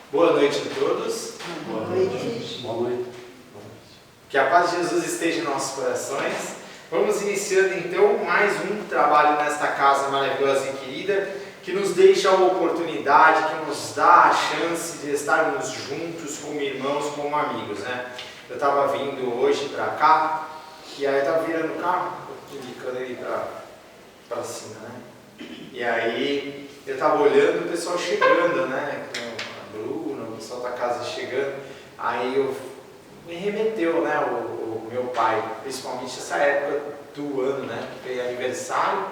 Boa noite a todos. Boa noite. Boa noite. Que a paz de Jesus esteja em nossos corações. Vamos iniciando então mais um trabalho nesta casa maravilhosa e querida, que nos deixa a oportunidade, que nos dá a chance de estarmos juntos como irmãos, como amigos, né? Eu estava vindo hoje para cá, e aí eu estava virando o carro, indicando ele para cima, né? E aí eu estava olhando o pessoal chegando, né? A Bruna, o pessoal da casa chegando, aí me remeteu, né? O meu pai, principalmente essa época do ano, né? Que foi aniversário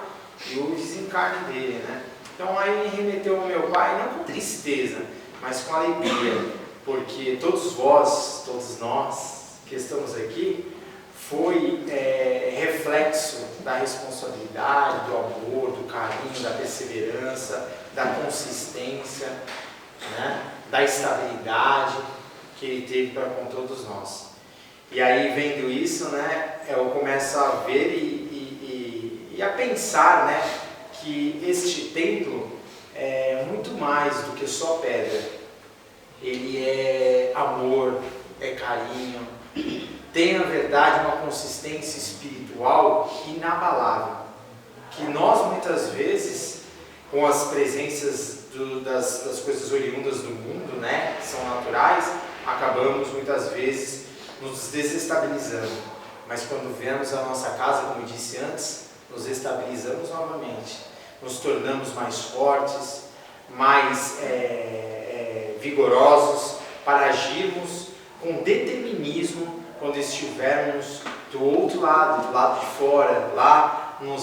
e o desencarne dele, né? Então aí me remeteu ao meu pai, não com tristeza, mas com alegria, porque todos vós, todos nós que estamos aqui, foi reflexo da responsabilidade, do amor, do carinho, da perseverança, da consistência, né? Da estabilidade que ele teve para com todos nós. E aí, vendo isso, né, eu começo a ver e a pensar, né, que este templo é muito mais do que só pedra. Ele é amor, é carinho, tem, na verdade, uma consistência espiritual inabalável, que nós, muitas vezes, com as presenças das coisas oriundas do mundo, né, que são naturais, acabamos, muitas vezes, nos desestabilizando. Mas quando vemos a nossa casa, como disse antes, nos estabilizamos novamente, nos tornamos mais fortes, mais vigorosos para agirmos com determinismo quando estivermos do outro lado, do lado de fora, lá no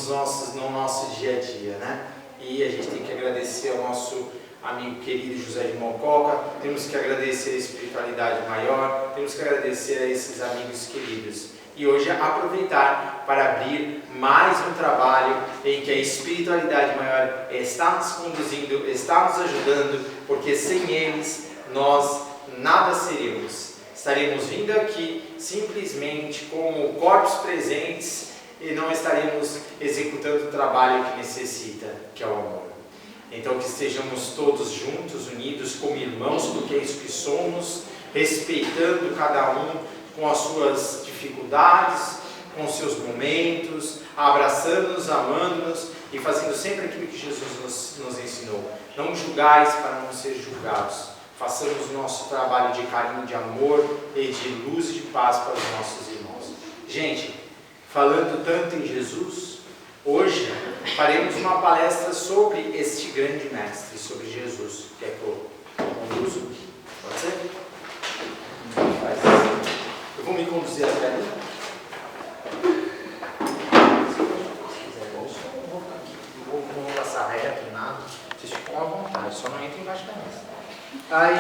nosso dia a dia, né? E a gente tem que agradecer ao nosso amigo querido José de Mococa, temos que agradecer a espiritualidade maior, temos que agradecer a esses amigos queridos. E hoje aproveitar para abrir mais um trabalho em que a espiritualidade maior está nos conduzindo, está nos ajudando, porque sem eles nós nada seríamos. Estaremos vindo aqui simplesmente como corpos presentes e não estaremos executando o trabalho que necessita, que é o amor. Então que estejamos todos juntos, unidos como irmãos, porque é isso que somos, respeitando cada um com as suas dificuldades, com os seus momentos, abraçando-nos, amando-nos e fazendo sempre aquilo que Jesus nos ensinou. Não julgais para não ser julgados. Façamos o nosso trabalho de carinho, de amor e de luz e de paz para os nossos irmãos. Gente, falando tanto em Jesus, hoje faremos uma palestra sobre este grande mestre, sobre Jesus. Quer que eu conduzo? Pode ser? Eu vou me conduzir até ali. Se quiser, eu vou ficar aqui. Não vou passar reto, nada. Vocês ficam à vontade, só não entrem embaixo da mesa. Aí,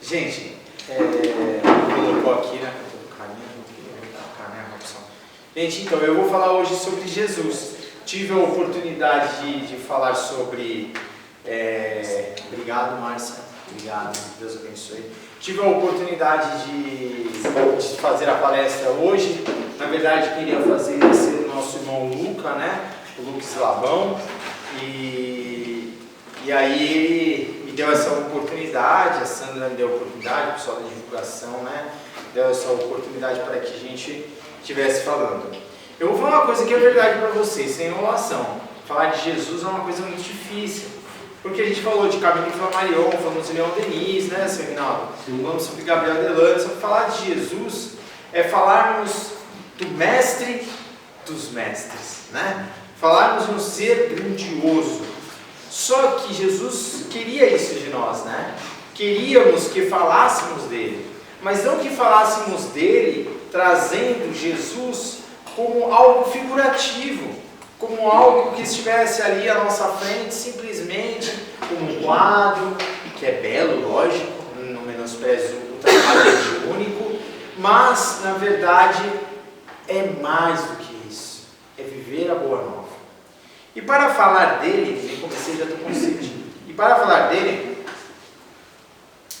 gente, colocou aqui, né, com todo carinho, não queria colocar, né, a opção. Gente, então, eu vou falar hoje sobre Jesus. Tive a oportunidade de falar sobre... Obrigado, Márcia. Obrigado, Deus abençoe. Tive a oportunidade de fazer a palestra hoje. Na verdade, queria fazer ser o nosso irmão Luca, né? O Lucas Labão. E aí ele me deu essa oportunidade, a Sandra me deu a oportunidade, o pessoal da divulgação, né? Deu essa oportunidade para que a gente estivesse falando. Eu vou falar uma coisa que é verdade para vocês, sem enrolação. Falar de Jesus é uma coisa muito difícil. Porque a gente falou de Camille Flammarion, falamos de Leon Denis, né, seu Rinaldo? Falamos sobre Gabriel Delano. Só que falar de Jesus é falarmos do mestre dos mestres, né? Falarmos de um ser grandioso. Só que Jesus queria isso de nós, né? Queríamos que falássemos dele, mas não que falássemos dele trazendo Jesus como algo figurativo, como algo que estivesse ali à nossa frente, simplesmente como um quadro, que é belo, lógico, não menosprezo o trabalho único, mas, na verdade, é mais do que isso, é viver a boa nova. E para falar dele, eu comecei já com sede, e para falar dele,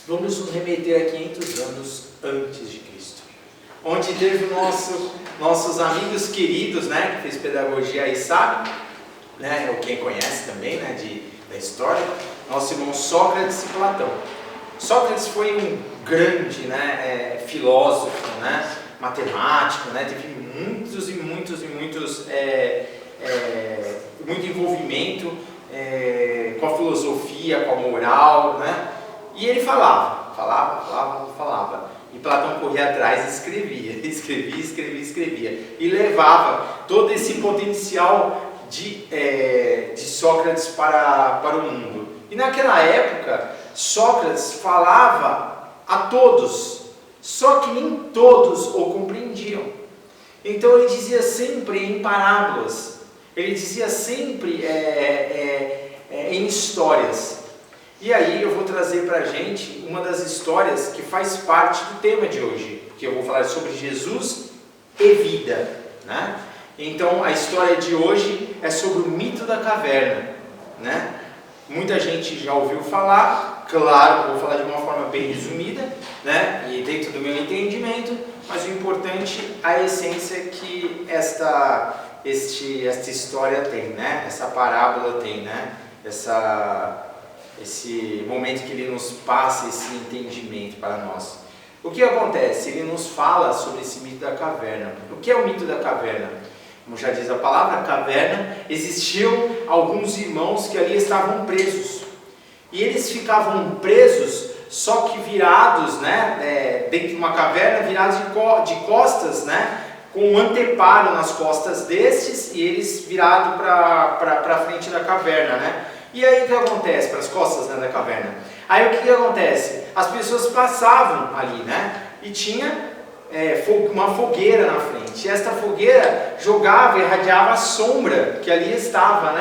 vamos nos remeter a 500 anos antes de Cristo, onde teve nossos amigos queridos, né, que fez pedagogia aí sabe, né, ou quem conhece também, né, da história, nosso irmão Sócrates e Platão. Sócrates foi um grande, filósofo, matemático, teve muito envolvimento com a filosofia, com a moral, e ele falava. E Platão corria atrás e escrevia. E levava todo esse potencial de Sócrates para o mundo. E naquela época, Sócrates falava a todos, só que nem todos o compreendiam. Então ele dizia sempre em parábolas, ele dizia sempre em histórias. E aí eu vou trazer para a gente uma das histórias que faz parte do tema de hoje, porque eu vou falar sobre Jesus e vida, Então a história de hoje é sobre o mito da caverna, Muita gente já ouviu falar, claro, vou falar de uma forma bem resumida, e dentro do meu entendimento, mas o importante, a essência que esta história tem, essa parábola tem, esse momento que ele nos passa esse entendimento para nós. O que acontece? Ele nos fala sobre esse mito da caverna. O que é o mito da caverna? Como já diz a palavra, caverna, existiam alguns irmãos que ali estavam presos. E eles ficavam presos, só que virados, dentro de uma caverna, virados de costas, com um anteparo nas costas destes, e eles virados para a frente da caverna, E aí o que acontece para as costas da caverna? Aí o que acontece? As pessoas passavam ali, e tinha uma fogueira na frente. E esta fogueira jogava e irradiava a sombra que ali estava,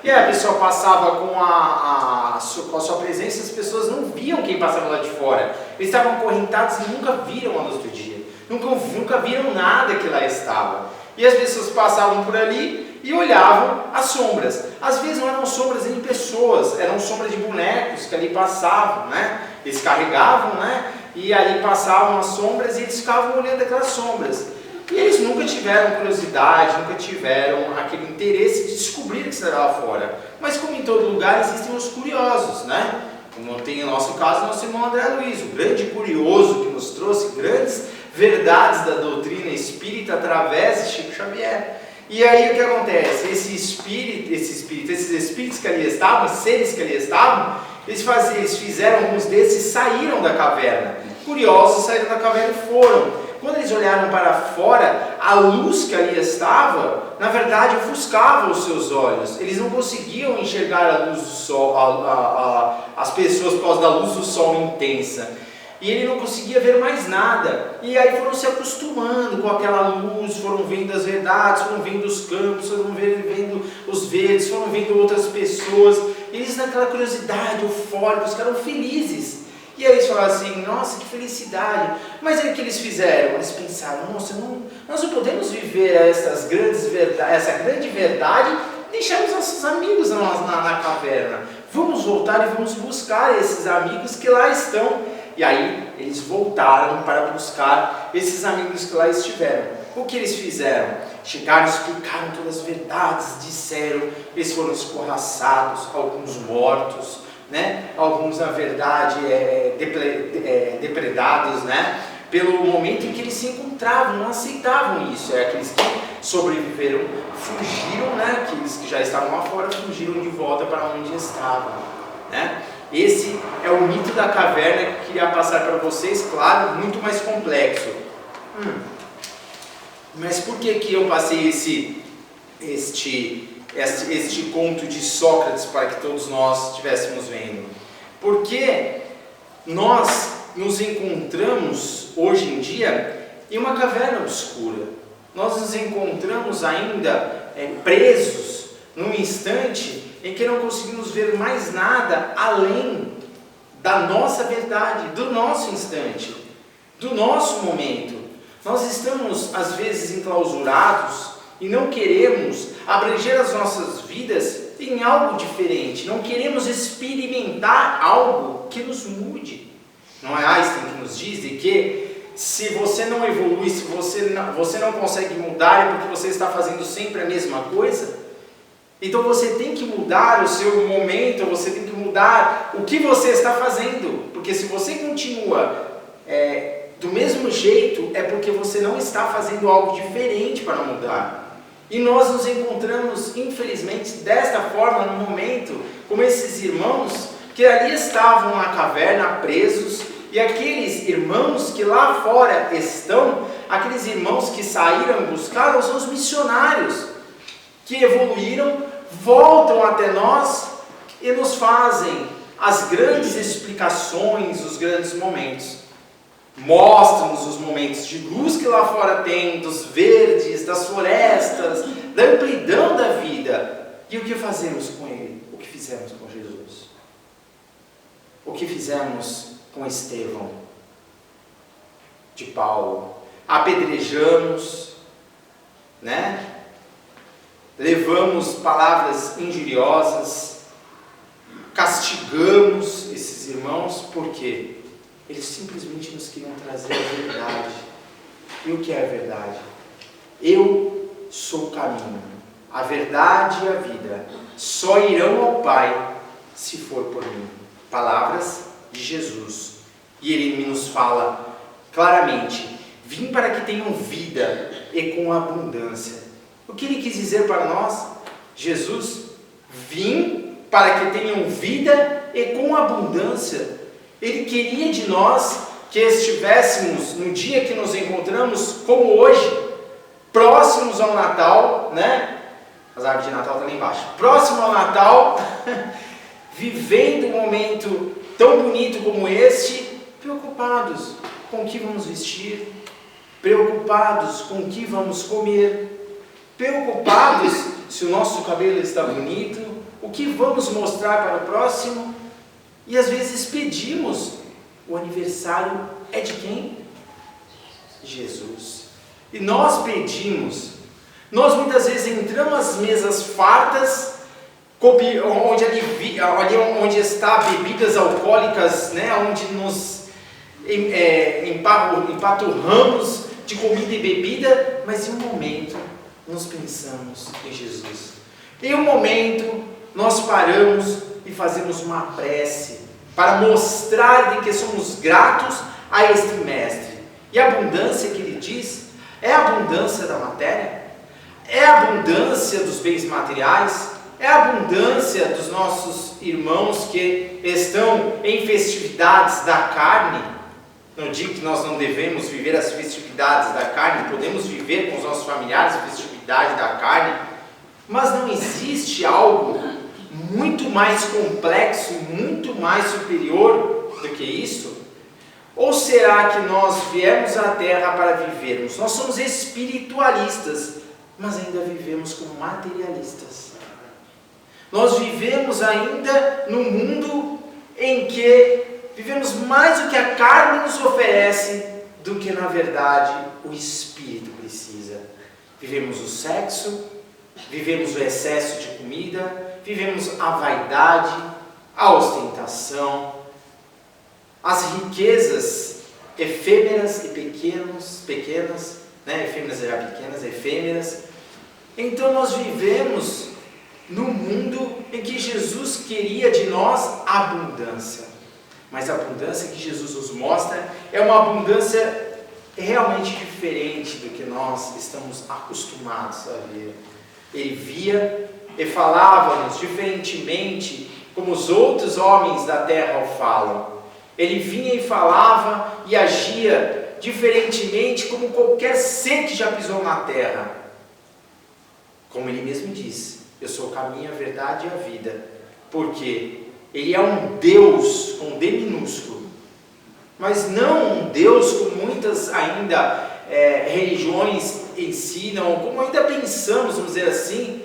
E aí a pessoa passava com a sua presença, as pessoas não viam quem passava lá de fora. Eles estavam acorrentados e nunca viram a luz do dia. Nunca viram nada que lá estava. E as pessoas passavam por ali e olhavam as sombras. Às vezes não eram sombras de pessoas, eram sombras de bonecos que ali passavam, Eles carregavam, e ali passavam as sombras e eles ficavam olhando aquelas sombras. E eles nunca tiveram curiosidade, nunca tiveram aquele interesse de descobrir o que está lá fora. Mas como em todo lugar existem os curiosos, Como tem no nosso caso nosso irmão André Luiz, o grande curioso que nos trouxe grandes verdades da doutrina espírita através de Chico Xavier. E aí o que acontece? Esses espíritos que ali estavam, seres que ali estavam, eles fizeram, alguns desses saíram da caverna. Curiosos, saíram da caverna e foram. Quando eles olharam para fora, a luz que ali estava, na verdade, ofuscava os seus olhos. Eles não conseguiam enxergar a luz do sol, as pessoas por causa da luz do sol intensa. E ele não conseguia ver mais nada. E aí foram se acostumando com aquela luz, foram vendo as verdades, foram vendo os campos, foram vendo os verdes, foram vendo outras pessoas. E eles naquela curiosidade, eufóricos, ficaram felizes. E aí eles falaram assim, nossa, que felicidade. Mas aí o que eles fizeram? Eles pensaram, nossa, nós não podemos viver essa grande verdade e deixar os nossos amigos na caverna. Vamos voltar e vamos buscar esses amigos que lá estão. E aí eles voltaram para buscar esses amigos que lá estiveram. O que eles fizeram? Chegaram, explicaram todas as verdades, disseram, eles foram escorraçados, alguns mortos, alguns na verdade depredados, pelo momento em que eles se encontravam, não aceitavam isso. Aqueles que sobreviveram fugiram, aqueles que já estavam lá fora fugiram de volta para onde estavam, Esse é o mito da caverna que eu queria passar para vocês, claro, muito mais complexo. Mas por que eu passei este conto de Sócrates para que todos nós estivéssemos vendo? Porque nós nos encontramos hoje em dia em uma caverna obscura. Nós nos encontramos ainda presos num instante em que não conseguimos ver mais nada além da nossa verdade, do nosso instante, do nosso momento. Nós estamos às vezes enclausurados e não queremos abranger as nossas vidas em algo diferente, não queremos experimentar algo que nos mude. Não é Einstein que nos diz que se você não evolui, se você não consegue mudar, é porque você está fazendo sempre a mesma coisa? Então você tem que mudar o seu momento, você tem que mudar o que você está fazendo. Porque se você continua do mesmo jeito, é porque você não está fazendo algo diferente para mudar. E nós nos encontramos, infelizmente, desta forma, num momento, como esses irmãos que ali estavam na caverna presos, e aqueles irmãos que lá fora estão, aqueles irmãos que saíram buscar os seus missionários, que evoluíram, voltam até nós e nos fazem as grandes explicações, os grandes momentos. Mostram-nos os momentos de luz que lá fora tem, dos verdes, das florestas, da amplidão da vida. E o que fazemos com ele? O que fizemos com Jesus? O que fizemos com Estevão, de Paulo? Apedrejamos, né? Levamos palavras injuriosas, castigamos esses irmãos, por quê? Eles simplesmente nos queriam trazer a verdade. E o que é a verdade? Eu sou o caminho, a verdade e a vida. Só irão ao Pai se for por mim. Palavras de Jesus. E Ele nos fala claramente: vim para que tenham vida e com abundância. O que Ele quis dizer para nós? Jesus, vim para que tenham vida e com abundância. Ele queria de nós que estivéssemos no dia que nos encontramos, como hoje, próximos ao Natal, né? As árvores de Natal estão lá embaixo. Próximo ao Natal, vivendo um momento tão bonito como este, preocupados com o que vamos vestir, preocupados com o que vamos comer, preocupados se o nosso cabelo está bonito, o que vamos mostrar para o próximo. E às vezes pedimos, o aniversário é de quem? Jesus. E nós pedimos, nós muitas vezes entramos às mesas fartas, onde está bebidas alcoólicas, né? Onde nos empaturramos de comida e bebida, mas em um momento nós pensamos em Jesus. Em um momento nós paramos e fazemos uma prece para mostrar de que somos gratos a este mestre. E a abundância que ele diz é a abundância da matéria, é a abundância dos bens materiais, é a abundância dos nossos irmãos que estão em festividades da carne. Não digo que nós não devemos viver as festividades da carne, podemos viver com os nossos familiares a festividade da carne, mas não existe algo muito mais complexo, muito mais superior do que isso? Ou será que nós viemos à Terra para vivermos? Nós somos espiritualistas, mas ainda vivemos como materialistas. Nós vivemos ainda no mundo em que vivemos mais o que a carne nos oferece do que, na verdade, o espírito precisa. Vivemos o sexo, vivemos o excesso de comida, vivemos a vaidade, a ostentação, as riquezas efêmeras e pequenas, né? Efêmeras já pequenas, efêmeras. Então nós vivemos no mundo em que Jesus queria de nós abundância. Mas a abundância que Jesus nos mostra é uma abundância realmente diferente do que nós estamos acostumados a ver. Ele via e falava-nos diferentemente como os outros homens da terra o falam. Ele vinha e falava e agia diferentemente como qualquer ser que já pisou na terra. Como ele mesmo disse, eu sou o caminho, a verdade e a vida. Porque ele é um Deus com D minúsculo, mas não um Deus como muitas ainda religiões ensinam, ou como ainda pensamos, vamos dizer assim,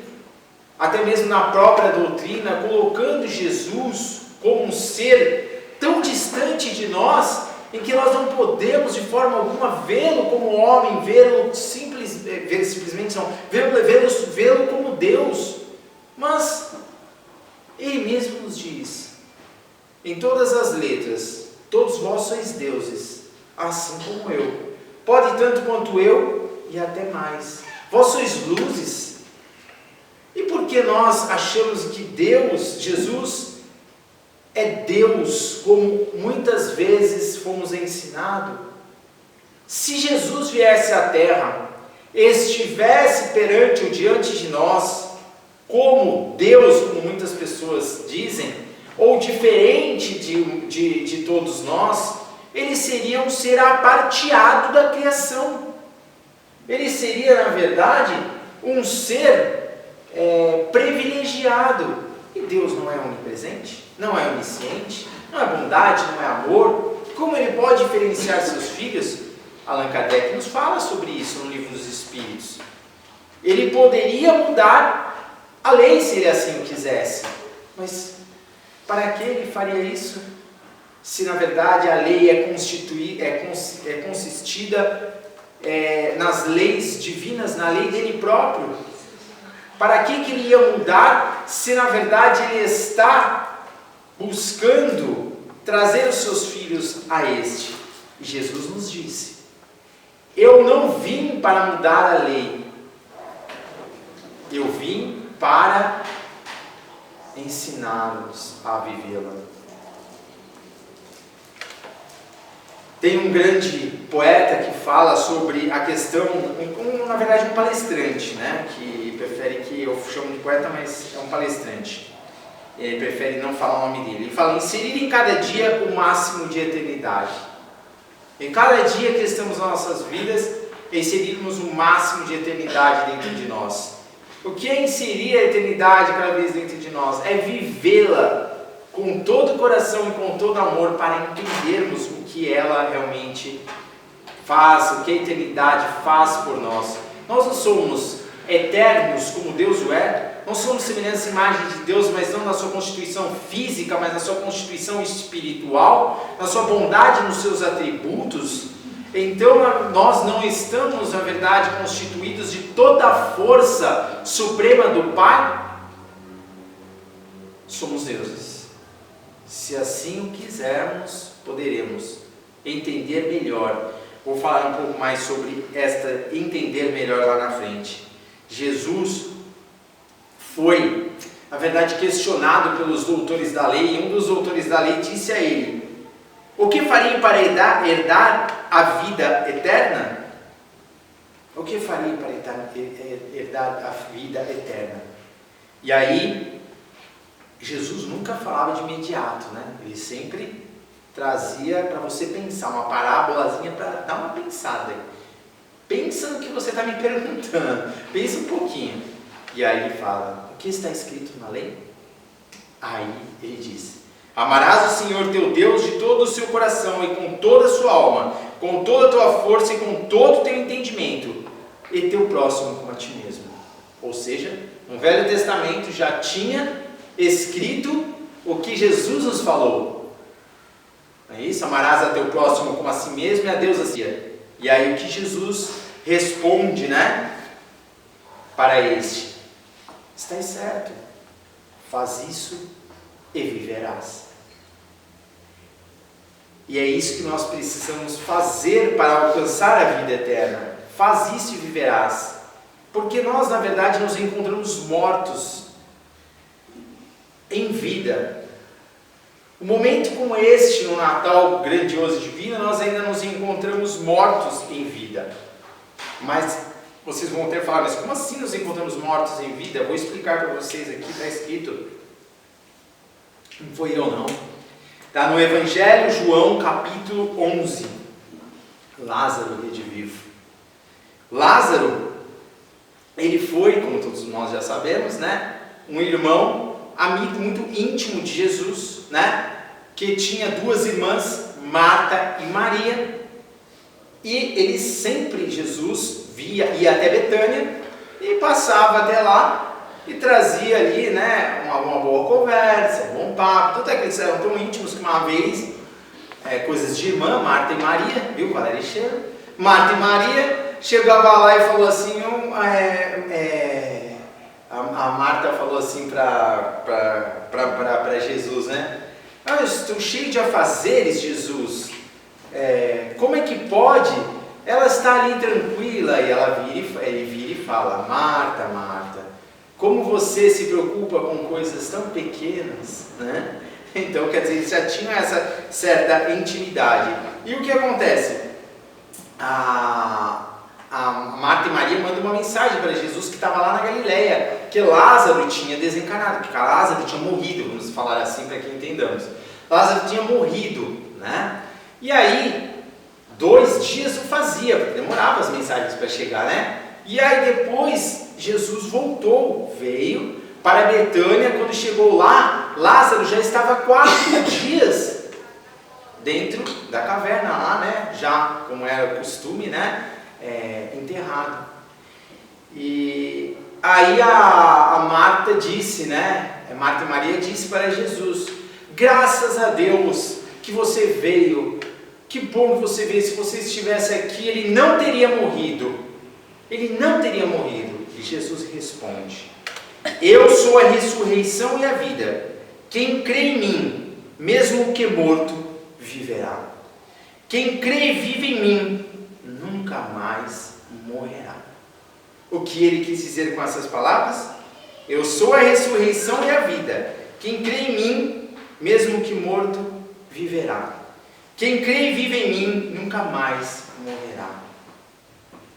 até mesmo na própria doutrina, colocando Jesus como um ser tão distante de nós, em que nós não podemos de forma alguma vê-lo como homem, vê-lo simplesmente não, vê-lo como Deus. Mas ele mesmo nos diz, em todas as letras, todos vós sois deuses, assim como eu. Pode tanto quanto eu e até mais. Vós sois luzes. E por que nós achamos que Deus, Jesus, é Deus, como muitas vezes fomos ensinados? Se Jesus viesse à Terra, estivesse perante ou diante de nós, como Deus, como muitas pessoas dizem, ou diferente de todos nós, ele seria um ser aparteado da criação. Ele seria, na verdade, um ser privilegiado. E Deus não é onipresente, não é onisciente, não é bondade, não é amor. Como ele pode diferenciar seus filhos? Allan Kardec nos fala sobre isso no Livro dos Espíritos. Ele poderia mudar a lei se ele assim o quisesse, mas para que ele faria isso? Se na verdade a lei é consistida nas leis divinas, na lei dele próprio. Para que ele ia mudar se na verdade ele está buscando trazer os seus filhos a este? E Jesus nos disse: eu não vim para mudar a lei, eu vim para ensiná-los a vivê-la. Tem um grande poeta que fala sobre a questão, na verdade um palestrante, né, que prefere, que eu chamo de poeta, mas é um palestrante, ele prefere não falar o nome dele. Ele fala: inserir em cada dia o máximo de eternidade. Em cada dia que estamos nas nossas vidas, inserirmos o máximo de eternidade dentro de nós. O que é inserir a eternidade cada vez dentro de nós? É vivê-la com todo o coração e com todo amor, para entendermos o que ela realmente faz, o que a eternidade faz por nós. Nós não somos eternos como Deus o é, não somos semelhantes à imagem de Deus, mas não na sua constituição física, mas na sua constituição espiritual, na sua bondade, nos seus atributos. Então nós não estamos, na verdade, constituídos de toda a força suprema do Pai. Somos deuses. Se assim o quisermos, poderemos entender melhor. Vou falar um pouco mais sobre esta entender melhor lá na frente. Jesus foi, na verdade, questionado pelos doutores da lei, e um dos doutores da lei disse a ele: o que faria para herdar a vida eterna? O que faria para herdar a vida eterna? E aí, Jesus nunca falava de imediato, né? Ele sempre trazia para você pensar, uma parábolazinha para dar uma pensada. Pensa no que você está me perguntando, pensa um pouquinho. E aí ele fala: o que está escrito na lei? Aí ele diz: amarás o Senhor teu Deus de todo o seu coração e com toda a sua alma, com toda a tua força e com todo o teu entendimento, e teu próximo como a ti mesmo. Ou seja, no Velho Testamento já tinha escrito o que Jesus nos falou. É isso? Amarás a teu próximo como a si mesmo e a Deus assim. E aí o que Jesus responde, né, para este? Estás certo, faz isso e viverás. E é isso que nós precisamos fazer para alcançar a vida eterna. Faz isso e viverás. Porque nós, na verdade, nos encontramos mortos em vida. Um momento como este, no Natal grandioso divino, nós ainda nos encontramos mortos em vida. Mas vocês vão ter falado: mas como assim nos encontramos mortos em vida? Eu vou explicar para vocês aqui, está escrito. Não foi eu não. Está no Evangelho João, capítulo 11. Lázaro redivivo. Lázaro, ele foi, como todos nós já sabemos, né, um irmão, amigo muito íntimo de Jesus, né, que tinha duas irmãs, Marta e Maria, e ele sempre, Jesus, ia até Betânia e passava até lá e trazia ali, né, uma boa conversa, um bom papo. Tanto é que eles eram tão íntimos que uma vez, coisas de irmã, Marta e Maria, viu, Valéria Cheira? Marta e Maria chegava lá e falou assim, a Marta falou assim para Jesus, né? Ah, eu estou cheio de afazeres, Jesus. Como é que pode? Ela está ali tranquila. E ele vira e fala: Marta, Marta, como você se preocupa com coisas tão pequenas, né? Então, quer dizer, eles já tinham essa certa intimidade. E o que acontece? A Marta e Maria mandam uma mensagem para Jesus que estava lá na Galileia, que Lázaro tinha desencarnado, porque Lázaro tinha morrido, vamos falar assim para que entendamos. Lázaro tinha morrido, né? E aí, 2 dias o fazia, porque demorava as mensagens para chegar, né? E aí depois, Jesus voltou, veio para Betânia. Quando chegou lá, Lázaro já estava 4 dias dentro da caverna lá, né? Já, como era o costume, né? Enterrado. E aí a Marta disse, né? Marta e Maria disse para Jesus: graças a Deus que você veio, que bom que você veio. Se você estivesse aqui, ele não teria morrido. Ele não teria morrido. E Jesus responde: eu sou a ressurreição e a vida. Quem crê em mim, mesmo que morto, viverá. Quem crê e vive em mim, nunca mais morrerá. O que ele quis dizer com essas palavras? Eu sou a ressurreição e a vida. Quem crê em mim, mesmo que morto, viverá. Quem crê e vive em mim, nunca mais morrerá.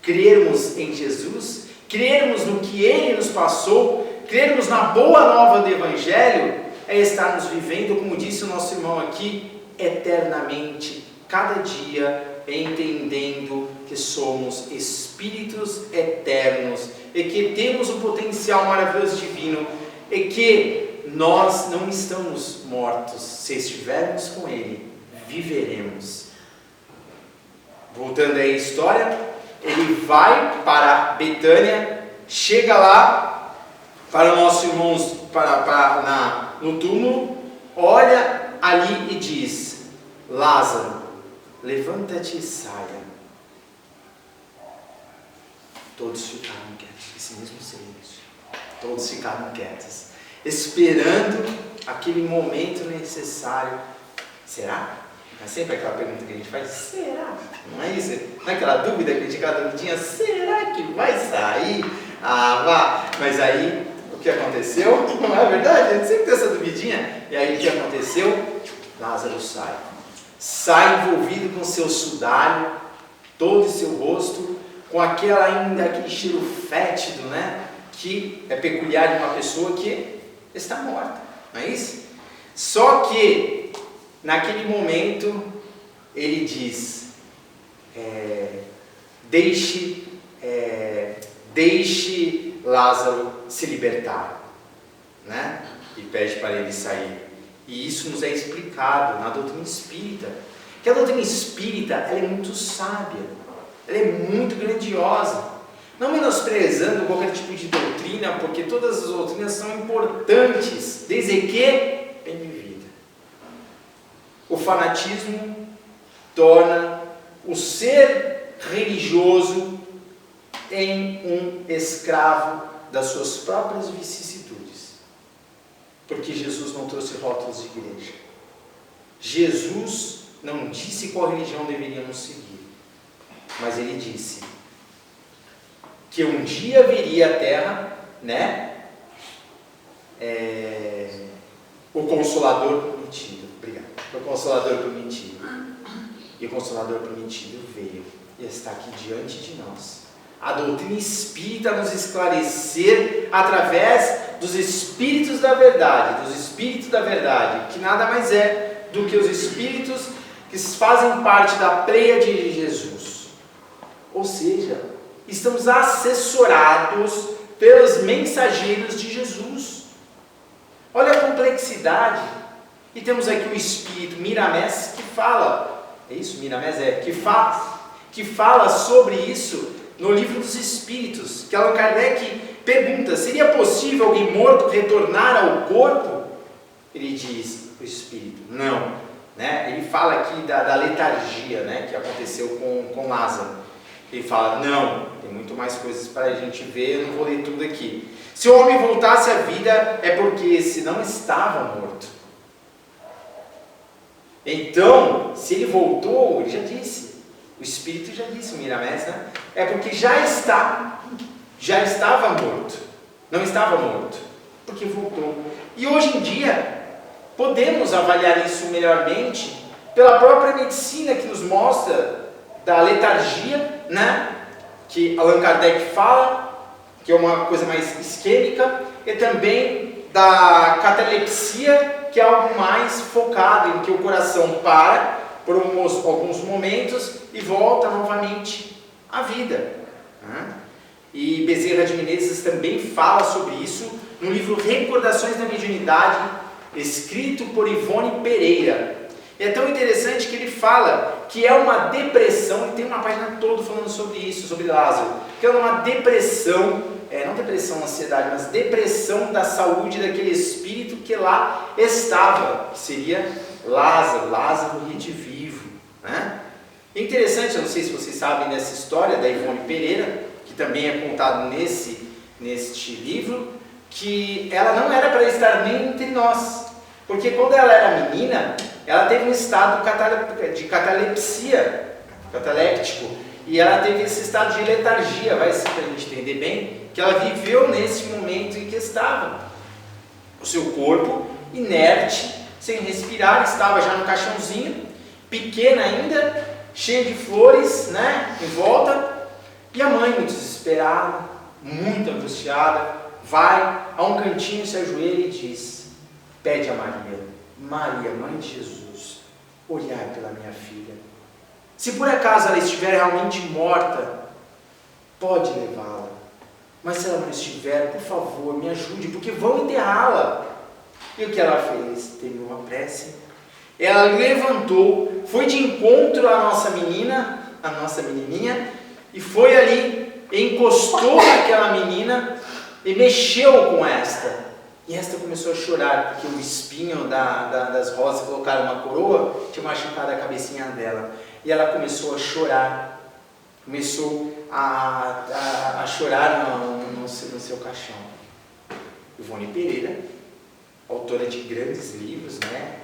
Crermos em Jesus, crermos no que Ele nos passou, crermos na boa nova do Evangelho, é estarmos vivendo, como disse o nosso irmão aqui, eternamente, cada dia, entendendo que somos espíritos eternos e que temos um potencial maravilhoso divino e que nós não estamos mortos. Se estivermos com Ele, viveremos. Voltando aí à história, ele vai para Betânia, chega lá para os nossos irmãos no túmulo, olha ali e diz: Lázaro, levanta-te e saia. Todos ficaram quietos, esse mesmo silêncio. Todos ficaram quietos, esperando aquele momento necessário. Será? É sempre aquela pergunta que a gente faz: será? Não é isso? Não é aquela dúvida que a gente cada dúvida: será que vai sair? Vá. Mas aí, o que aconteceu? Não é verdade? A gente sempre tem essa duvidinha. E aí, o que aconteceu? Lázaro sai. Sai envolvido com seu sudário, todo o seu rosto, com aquele cheiro fétido, né? Que é peculiar de uma pessoa que está morta. Não é isso? Só que naquele momento, ele diz: deixe Lázaro se libertar, né? E pede para ele sair. E isso nos é explicado na doutrina espírita, que a doutrina espírita ela é muito sábia, ela é muito grandiosa, não menosprezando qualquer tipo de doutrina, porque todas as doutrinas são importantes, desde que bem vivida. O fanatismo torna o ser religioso em um escravo das suas próprias vicissitudes. Porque Jesus não trouxe rótulos de igreja. Jesus não disse qual religião deveríamos seguir. Mas ele disse que um dia viria à Terra, né? O Consolador prometido. Obrigado. O Consolador prometido. E o Consolador prometido veio e está aqui diante de nós. A doutrina espírita nos esclarecer através dos espíritos da verdade, que nada mais é do que os espíritos que fazem parte da pleiade de Jesus. Ou seja, estamos assessorados pelos mensageiros de Jesus. Olha a complexidade. E temos aqui o espírito Miramés que fala, é isso? Miramés que fala sobre isso no livro dos Espíritos, que Allan Kardec pergunta: seria possível alguém morto retornar ao corpo? Ele diz, o Espírito, não. Né? Ele fala aqui da letargia, né, que aconteceu com Lázaro. Ele fala: não, tem muito mais coisas para a gente ver, eu não vou ler tudo aqui. Se o homem voltasse à vida, é porque esse não estava morto. Então, se ele voltou, ele já disse, o Espírito já disse, o Miramés, né? É porque já estava morto. Não estava morto, porque voltou. E hoje em dia, podemos avaliar isso melhormente pela própria medicina, que nos mostra da letargia, né? Que Allan Kardec fala, que é uma coisa mais isquêmica, e também da catalepsia, que é algo mais focado em que o coração para por alguns momentos e volta novamente à vida, né? E Bezerra de Menezes também fala sobre isso no livro Recordações da Mediunidade, escrito por Ivone Pereira. E é tão interessante que ele fala que é uma depressão, e tem uma página toda falando sobre isso, sobre Lázaro, que é uma depressão, não depressão, ansiedade, mas depressão da saúde daquele espírito que lá estava, que seria Lázaro redivivo, né? É interessante, eu não sei se vocês sabem dessa história da Ivone Pereira, que também é contado neste livro, que ela não era para estar nem entre nós, porque quando ela era menina, ela teve um estado de catalepsia, cataléptico, e ela teve esse estado de letargia, vai ser para a gente entender bem, que ela viveu nesse momento em que estava. O seu corpo inerte, sem respirar, estava já no caixãozinho, pequena ainda, cheia de flores, né, em volta, e a mãe, muito desesperada, muito angustiada, vai a um cantinho, se ajoelha e diz, pede a Maria, mãe de Jesus, olhai pela minha filha. Se por acaso ela estiver realmente morta, pode levá-la. Mas se ela não estiver, por favor, me ajude, porque vão enterrá-la. E o que ela fez? Teve uma prece. Ela levantou, foi de encontro à nossa menina, à nossa menininha, e foi ali, encostou naquela menina e mexeu com esta. E esta começou a chorar, porque o espinho das rosas que colocaram uma coroa tinha machucado a cabecinha dela. E ela começou a chorar, começou a chorar no seu caixão. Ivone Pereira, autora de grandes livros, né?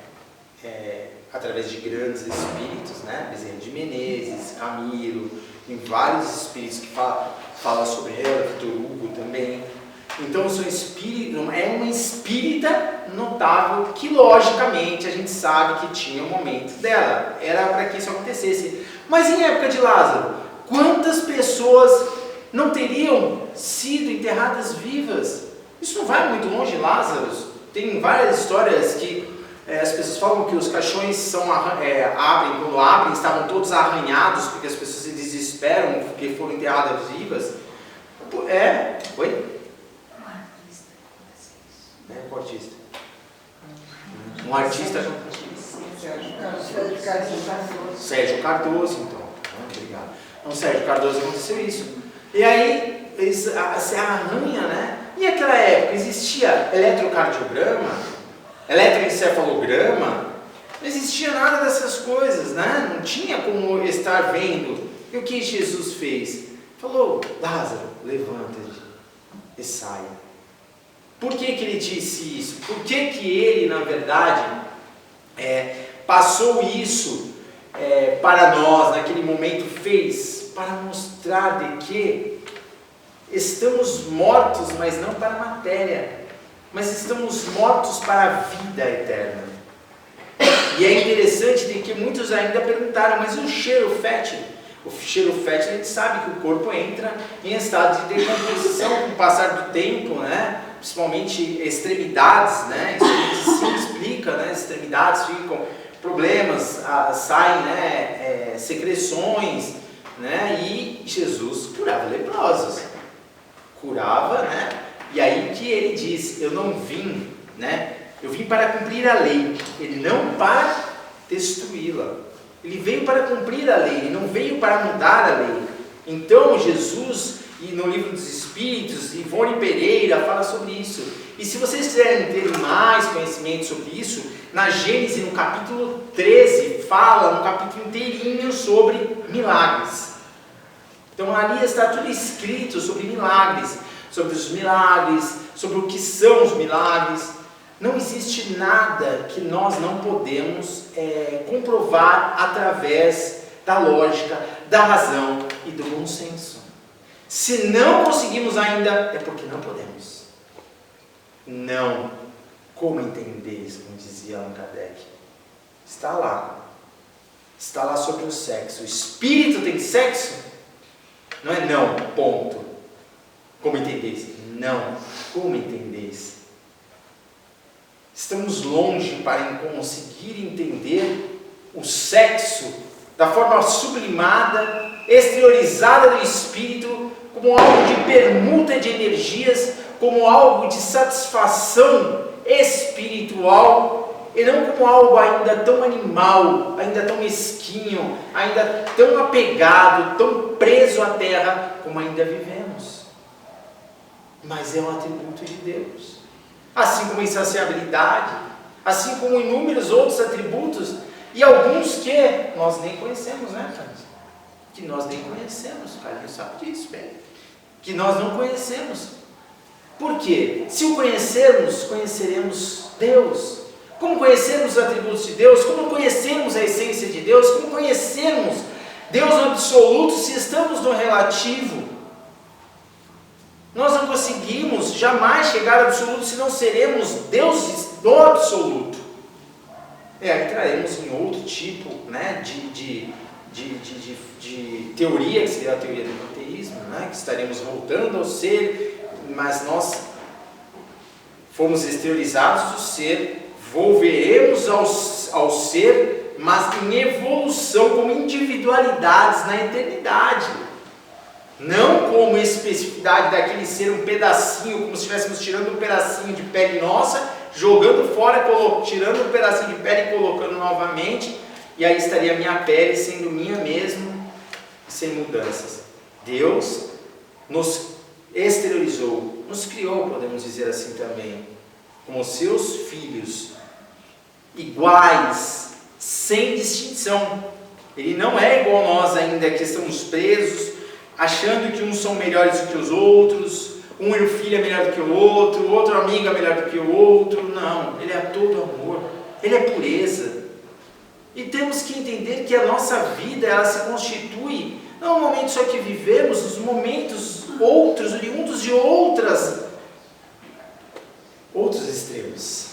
Através de grandes espíritos, né? Bezerra de Menezes, Camilo, tem vários espíritos que falam sobre ela, Vitor Hugo também. Então, é uma espírita notável que, logicamente, a gente sabe que tinha o momento dela. Era para que isso acontecesse. Mas em época de Lázaro, quantas pessoas não teriam sido enterradas vivas? Isso não vai muito longe, Lázaro. Tem várias histórias que as pessoas falam que os caixões abrem, quando abrem, estavam todos arranhados, porque as pessoas se desesperam porque foram enterradas vivas. Oi? Um artista. Um artista. Sérgio Cardoso, então. Obrigado. Então, Sérgio Cardoso aconteceu isso. E aí, se arranha, né? E naquela época existia eletrocardiograma, eletroencefalograma, não existia nada dessas coisas, né? Não tinha como estar vendo. E o que Jesus fez? Falou, Lázaro, levanta-te e saia. Por que ele disse isso? Por que ele, na verdade, passou isso para nós, naquele momento fez? Para mostrar de que estamos mortos, mas não para a matéria, mas estamos mortos para a vida eterna. E é interessante de que muitos ainda perguntaram, mas o cheiro fétido? O cheiro fétido, a gente sabe que o corpo entra em estado de decomposição com o passar do tempo, né? Principalmente extremidades, né? Isso se explica, né? Extremidades ficam problemas, saem, né? Secreções, né? E Jesus curava leprosos, curava, né? E aí que ele diz, eu não vim, né? Eu vim para cumprir a lei, ele não para destruí-la. Ele veio para cumprir a lei, ele não veio para mudar a lei. Então Jesus, e no livro dos Espíritos, Ivone Pereira fala sobre isso. E se vocês quiserem ter mais conhecimento sobre isso, na Gênesis, no capítulo 13, fala um capítulo inteirinho sobre milagres. Então ali está tudo escrito sobre milagres, sobre os milagres, sobre o que são os milagres. Não existe nada que nós não podemos comprovar através da lógica, da razão e do bom senso. Se não conseguimos ainda, é porque não podemos. Não. Como entendeis, como dizia Allan Kardec? Está lá. Está lá sobre o sexo. O espírito tem sexo? Não é não, ponto. Como entendeis? Não. Como entendeis? Estamos longe para conseguir entender o sexo da forma sublimada, exteriorizada do espírito, como algo de permuta de energias, como algo de satisfação espiritual, e não como algo ainda tão animal, ainda tão mesquinho, ainda tão apegado, tão preso à terra, como ainda vivemos. Mas é um atributo de Deus. Assim como a insaciabilidade, assim como inúmeros outros atributos, e alguns que nós nem conhecemos, né, Carlos? Que nós nem conhecemos, o Carlinhos sabe disso, bem. Que nós não conhecemos. Por quê? Se o conhecermos, conheceremos Deus. Como conhecermos os atributos de Deus? Como conhecermos a essência de Deus? Como conhecermos Deus no absoluto se estamos no relativo? Nós não conseguimos jamais chegar ao absoluto se não seremos deuses do absoluto. Aí entraremos em outro tipo, né, de teoria, que seria a teoria do panteísmo, né, que estaremos voltando ao ser, mas nós fomos exteriorizados do ser, volveremos ao ser, mas em evolução, como individualidades na eternidade. Não como especificidade daquele ser, um pedacinho, como se estivéssemos tirando um pedacinho de pele nossa, jogando fora, tirando um pedacinho de pele e colocando novamente, e aí estaria a minha pele sendo minha mesmo, sem mudanças. Deus nos exteriorizou, nos criou, podemos dizer assim também, como seus filhos, iguais, sem distinção. Ele não é igual a nós ainda, que estamos presos, achando que uns são melhores do que os outros, um filho é melhor do que o outro amigo é melhor do que o outro. Não, ele é todo amor, ele é pureza. E temos que entender que a nossa vida, ela se constitui, não no momento só que vivemos, os momentos outros, oriundos de outros extremos,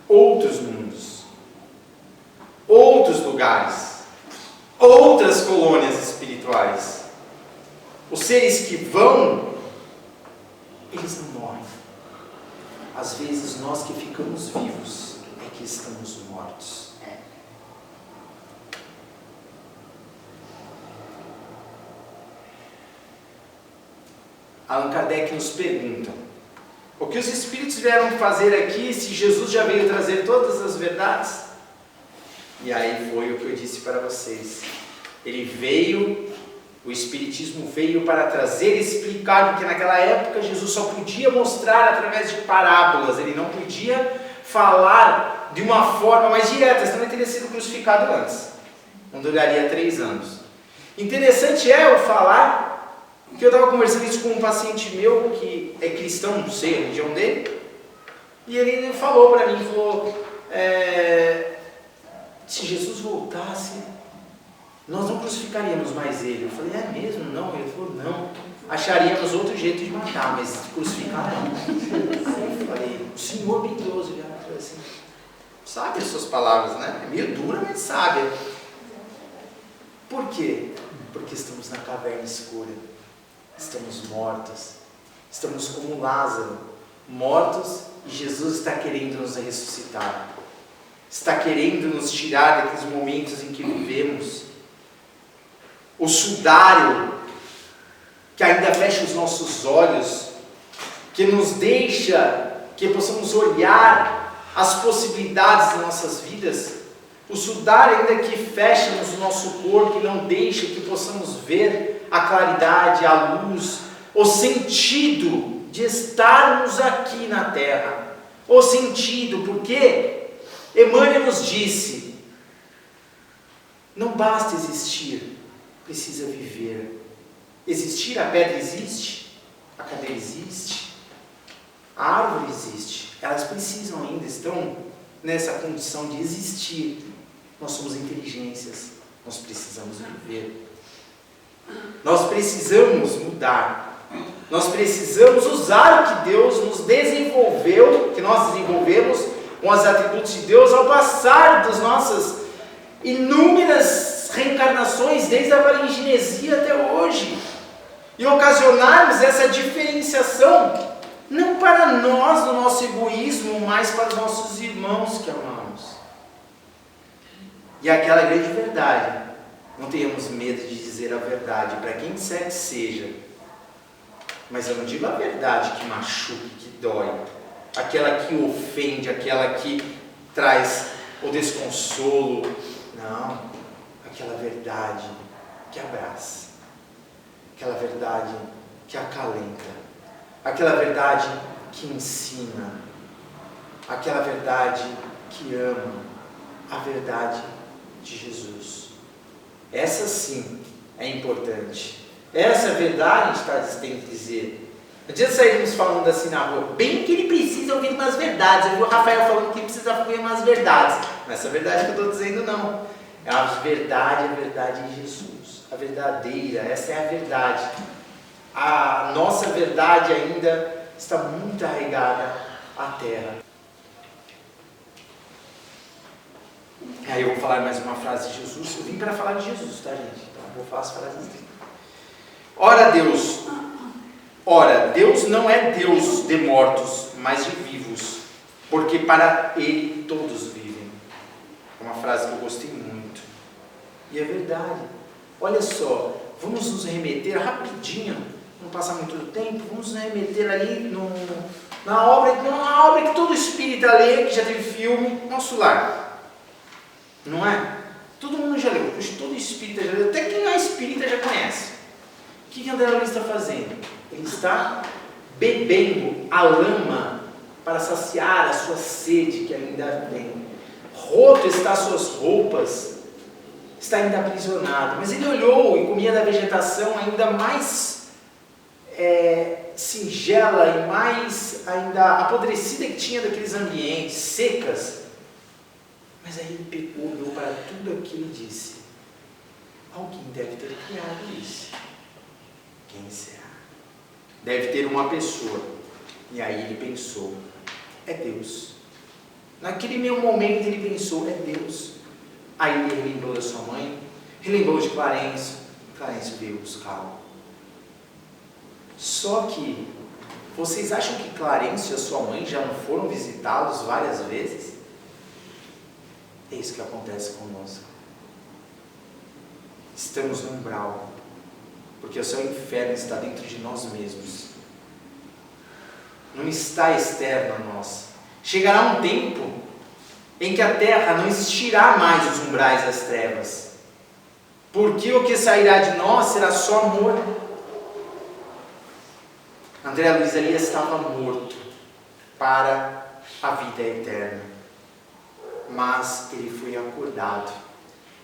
outros mundos, outros lugares, outras colônias espirituais. Os seres que vão, eles não morrem. Às vezes nós que ficamos vivos é que estamos mortos. Allan Kardec nos pergunta: o que os espíritos vieram fazer aqui, se Jesus já veio trazer todas as verdades? E aí foi o que eu disse para vocês. Ele veio, o Espiritismo veio para trazer e explicar, porque naquela época Jesus só podia mostrar através de parábolas, ele não podia falar de uma forma mais direta, senão ele teria sido crucificado antes, não duraria 3 anos. Interessante é eu falar que eu estava conversando isso com um paciente meu que é cristão, não sei a religião dele, e ele falou para mim, se Jesus voltasse, nós não crucificaríamos mais ele. Eu falei, é mesmo? Não. Ele falou, não, acharíamos outro jeito de matar, mas crucificar não. Eu falei, o Senhor bendoso, já falei assim, sabe as suas palavras, né? É meio dura, mas sábia. Por quê? Porque estamos na caverna escura, estamos mortos, estamos como Lázaro, mortos, e Jesus está querendo nos ressuscitar, está querendo nos tirar daqueles momentos em que vivemos. O sudário que ainda fecha os nossos olhos, que nos deixa que possamos olhar as possibilidades das nossas vidas, o sudário ainda que fecha no nosso corpo e não deixa que possamos ver a claridade, a luz, o sentido de estarmos aqui na Terra, o sentido, porque Emmanuel nos disse, não basta existir, precisa viver. Existir, a pedra existe, a cadeira existe, a árvore existe, elas precisam ainda, estão nessa condição de existir. Nós somos inteligências, nós precisamos viver, nós precisamos mudar, Nós precisamos usar o que Deus nos desenvolveu, que nós desenvolvemos com os atributos de Deus ao passar das nossas inúmeras reencarnações, desde a palingenesia até hoje, e ocasionarmos essa diferenciação, não para nós, no nosso egoísmo, mas para os nossos irmãos que amamos. E aquela grande verdade, não tenhamos medo de dizer a verdade, para quem quer que seja, mas eu não digo a verdade que machuca, que dói, aquela que ofende, aquela que traz o desconsolo, não, aquela verdade que abraça, aquela verdade que acalenta, aquela verdade que ensina, aquela verdade que ama, a verdade de Jesus. Essa sim é importante. Essa verdade tem que dizer. Não adianta sairmos falando assim na rua, bem que ele precisa ouvir umas verdades. Eu vi o Rafael falando que ele precisa ouvir umas verdades. Não é essa verdade que eu estou dizendo, não. É a verdade de Jesus. A verdadeira, essa é a verdade. A nossa verdade ainda está muito arraigada à terra. Aí eu vou falar mais uma frase de Jesus. Eu vim para falar de Jesus, tá, gente? Então eu vou falar as frases dele. Ora, Deus não é Deus de mortos, mas de vivos, porque para Ele todos vivem. É uma frase que eu gostei muito. E é verdade. Olha só, vamos nos remeter rapidinho, não passar muito tempo, vamos nos remeter ali na obra que todo espírita lê, que já teve filme, Nosso Lar. Não é? Todo mundo já leu, todo espírita já leu, até quem não é espírita já conhece. O que André Luiz está fazendo? Ele está bebendo a lama para saciar a sua sede que ainda tem. Roto está as suas roupas, está ainda aprisionado. Mas ele olhou e comia da vegetação ainda mais singela e mais ainda apodrecida que tinha daqueles ambientes, secas. Mas aí ele pegou, olhou para tudo aquilo e disse: alguém deve ter criado isso. Quem será? Deve ter uma pessoa. E aí ele pensou: é Deus. Naquele meu momento ele pensou: é Deus. Aí ele relembrou da sua mãe, relembrou de Clarencio. Clarencio veio buscá-lo. Só que, vocês acham que Clarencio e a sua mãe já não foram visitá-los várias vezes? É isso que acontece conosco. Estamos no umbral, porque o seu inferno está dentro de nós mesmos. Não está externo a nós. Chegará um tempo em que a terra não existirá mais os umbrais das trevas, porque o que sairá de nós será só amor. André Luiz Elias estava morto para a vida eterna, mas ele foi acordado,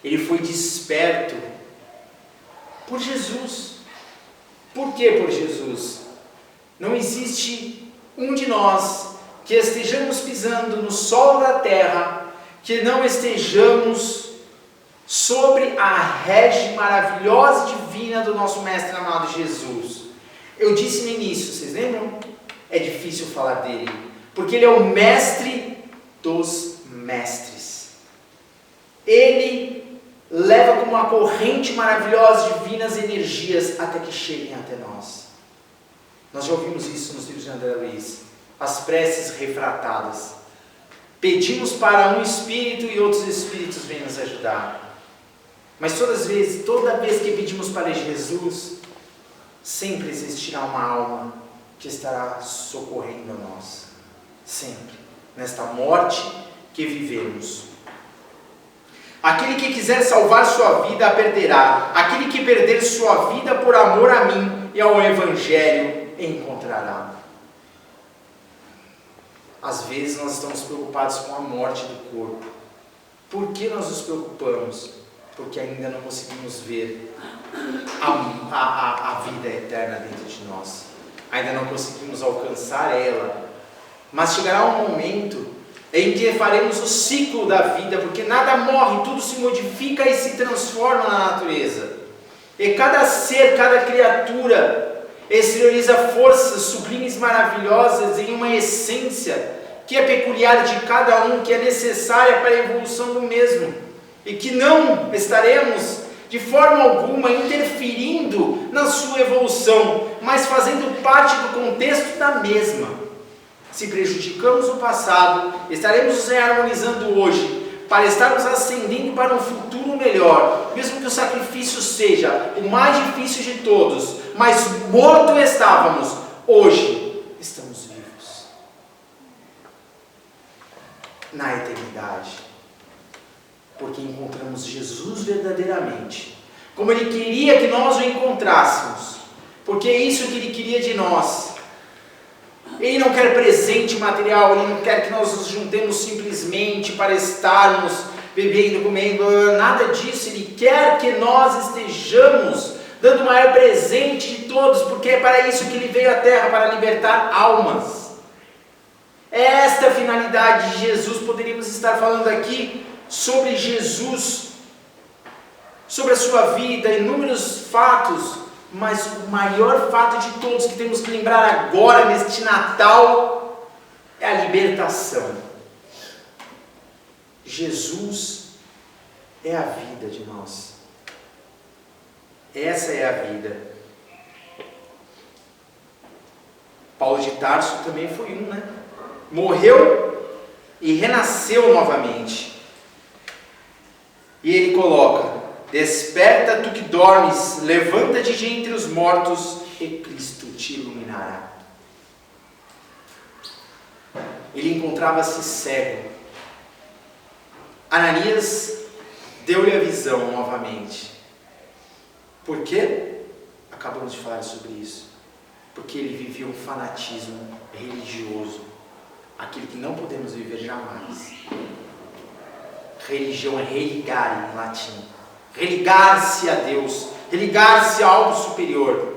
ele foi desperto por Jesus. Por que por Jesus? Não existe um de nós que estejamos pisando no solo da terra, que não estejamos sobre a rege maravilhosa e divina do nosso Mestre amado Jesus. Eu disse no início, vocês lembram? É difícil falar dele, porque ele é o mestre dos mestres. Ele leva como uma corrente maravilhosa divinas energias até que cheguem até nós. Nós já ouvimos isso nos livros de André Luiz. As preces refratadas. Pedimos para um espírito e outros espíritos vêm nos ajudar. Mas toda vez que pedimos para Jesus, sempre existirá uma alma que estará socorrendo a nós. Sempre. Nesta morte que vivemos. Aquele que quiser salvar sua vida, a perderá. Aquele que perder sua vida por amor a mim e ao Evangelho, encontrará. Às vezes nós estamos preocupados com a morte do corpo. Por que nós nos preocupamos? Porque ainda não conseguimos ver a vida eterna dentro de nós. Ainda não conseguimos alcançar ela. Mas chegará um momento em que faremos o ciclo da vida, porque nada morre, tudo se modifica e se transforma na natureza. E cada ser, cada criatura, exterioriza forças sublimes maravilhosas em uma essência que é peculiar de cada um, que é necessária para a evolução do mesmo, e que não estaremos de forma alguma interferindo na sua evolução, mas fazendo parte do contexto da mesma. Se prejudicamos o passado, estaremos nos reharmonizando hoje, para estarmos ascendendo para um futuro melhor, mesmo que o sacrifício seja o mais difícil de todos, mas morto estávamos, hoje estamos vivos. Na eternidade, porque encontramos Jesus verdadeiramente, como Ele queria que nós o encontrássemos, porque é isso que Ele queria de nós. Ele não quer presente material, Ele não quer que nós nos juntemos simplesmente para estarmos bebendo, comendo, nada disso. Ele quer que nós estejamos dando o maior presente de todos, porque é para isso que Ele veio à Terra, para libertar almas. É esta a finalidade de Jesus. Poderíamos estar falando aqui sobre Jesus, sobre a sua vida, inúmeros fatos, mas o maior fato de todos que temos que lembrar agora, neste Natal, é a libertação. Jesus é a vida de nós. Essa é a vida. Paulo de Tarso também foi um, né? Morreu e renasceu novamente. E ele coloca: desperta tu que dormes, levanta-te de entre os mortos e Cristo te iluminará. Ele encontrava-se cego. Ananias deu-lhe a visão novamente. Por quê? Acabamos de falar sobre isso. Porque ele vivia um fanatismo religioso, aquilo que não podemos viver jamais. Religião é religar em latim. Religar-se a Deus, religar-se a algo superior.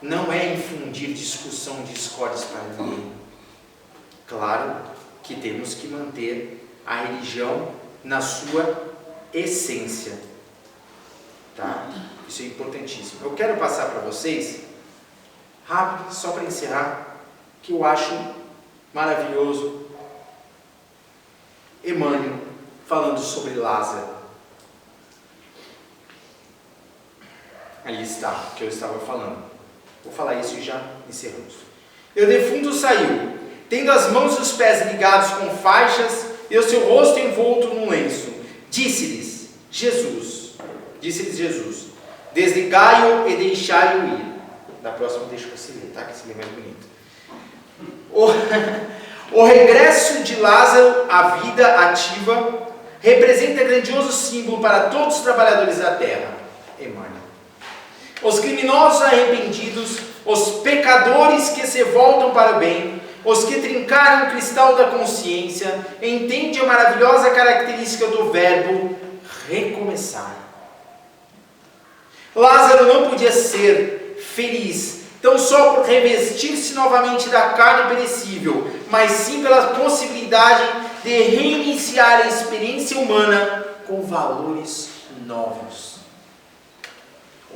Não é infundir discussão, discórdias para ninguém. Claro que temos que manter a religião na sua essência. Tá? Isso é importantíssimo. Eu quero passar para vocês, rápido, só para encerrar, que eu acho maravilhoso, Emmanuel falando sobre Lázaro. Ali está o que eu estava falando. Vou falar isso e já encerramos. E o defunto saiu, tendo as mãos e os pés ligados com faixas e o seu rosto envolto num lenço. Disse-lhes Jesus, desligai-o e deixai-o ir. Da próxima deixa você ler, tá? Que esse livro é mais bonito. O regresso de Lázaro à vida ativa representa grandioso símbolo para todos os trabalhadores da terra. Emmanuel. Os criminosos arrependidos, os pecadores que se voltam para o bem, os que trincaram o cristal da consciência, entendem a maravilhosa característica do verbo recomeçar. Lázaro não podia ser feliz tão só por revestir-se novamente da carne perecível, mas sim pela possibilidade de reiniciar a experiência humana com valores novos.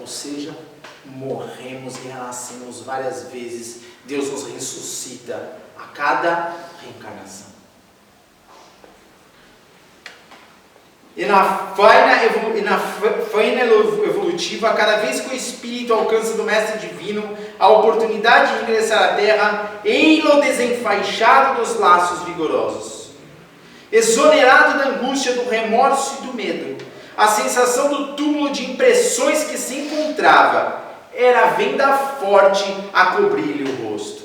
Ou seja, morremos e renascemos várias vezes. Deus nos ressuscita a cada reencarnação. E na faina evolutiva, cada vez que o espírito alcança do Mestre Divino a oportunidade de regressar à Terra, ei-lo desenfaixado dos laços vigorosos, exonerado da angústia, do remorso e do medo. A sensação do túmulo de impressões que se encontrava era a venda forte a cobrir-lhe o rosto.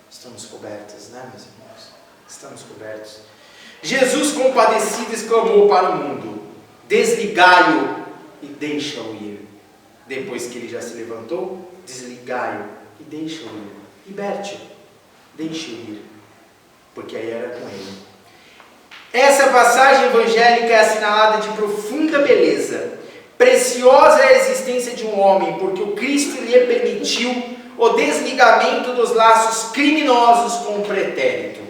Estamos cobertos, né, meus irmãos? Estamos cobertos. Jesus, compadecido, exclamou para o mundo: desligai-o e deixa-o ir. Depois que ele já se levantou, desligai-o e deixa-o ir. Liberte-o, deixe-o ir, porque aí era com ele. Essa passagem evangélica é assinalada de profunda beleza. Preciosa é a existência de um homem, porque o Cristo lhe permitiu o desligamento dos laços criminosos com o pretérito,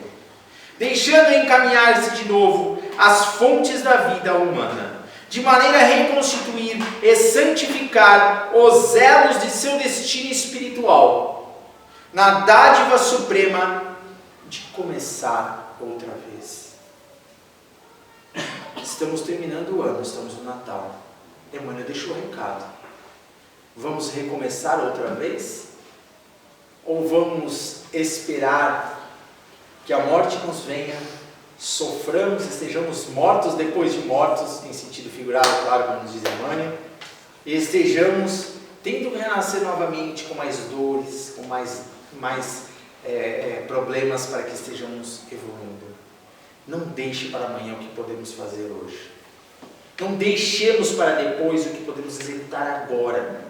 deixando encaminhar-se de novo às fontes da vida humana, de maneira a reconstituir e santificar os elos de seu destino espiritual, na dádiva suprema de começar outra vez. Estamos terminando o ano, estamos no Natal. Emmanuel deixou o recado. Vamos recomeçar outra vez? Ou vamos esperar que a morte nos venha, soframos, estejamos mortos depois de mortos, em sentido figurado, claro, como nos diz Emmanuel, e estejamos tendo que renascer novamente com mais dores, com mais problemas para que estejamos evoluindo. Não deixe para amanhã o que podemos fazer hoje. Não deixemos para depois o que podemos executar agora.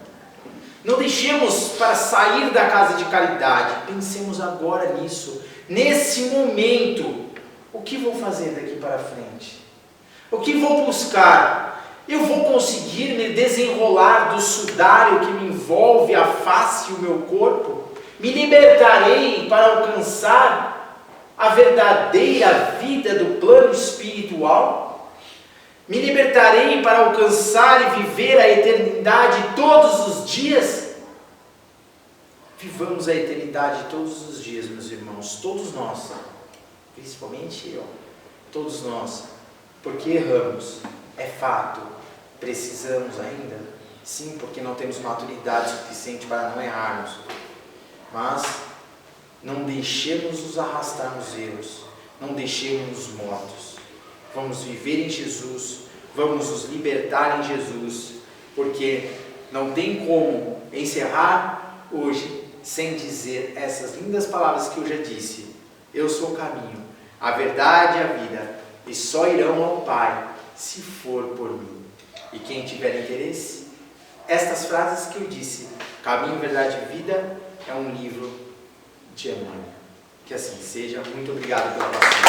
Não deixemos para sair da casa de caridade. Pensemos agora nisso. Nesse momento, o que vou fazer daqui para frente? O que vou buscar? Eu vou conseguir me desenrolar do sudário que me envolve a face e o meu corpo? Me libertarei para alcançar a verdadeira vida do plano espiritual? Me libertarei para alcançar e viver a eternidade todos os dias? Vivamos a eternidade todos os dias, meus irmãos, todos nós, principalmente eu, todos nós, porque erramos, é fato, precisamos ainda, sim, porque não temos maturidade suficiente para não errarmos, mas não deixemos nos arrastar nos erros, não deixemos-nos mortos. Vamos viver em Jesus, vamos nos libertar em Jesus, porque não tem como encerrar hoje sem dizer essas lindas palavras que eu já disse. Eu sou o caminho, a verdade e a vida, e só irão ao Pai se for por mim. E quem tiver interesse, estas frases que eu disse, Caminho, Verdade e Vida, é um livro de Emmanuel. Que assim seja. Muito obrigado pela paciência.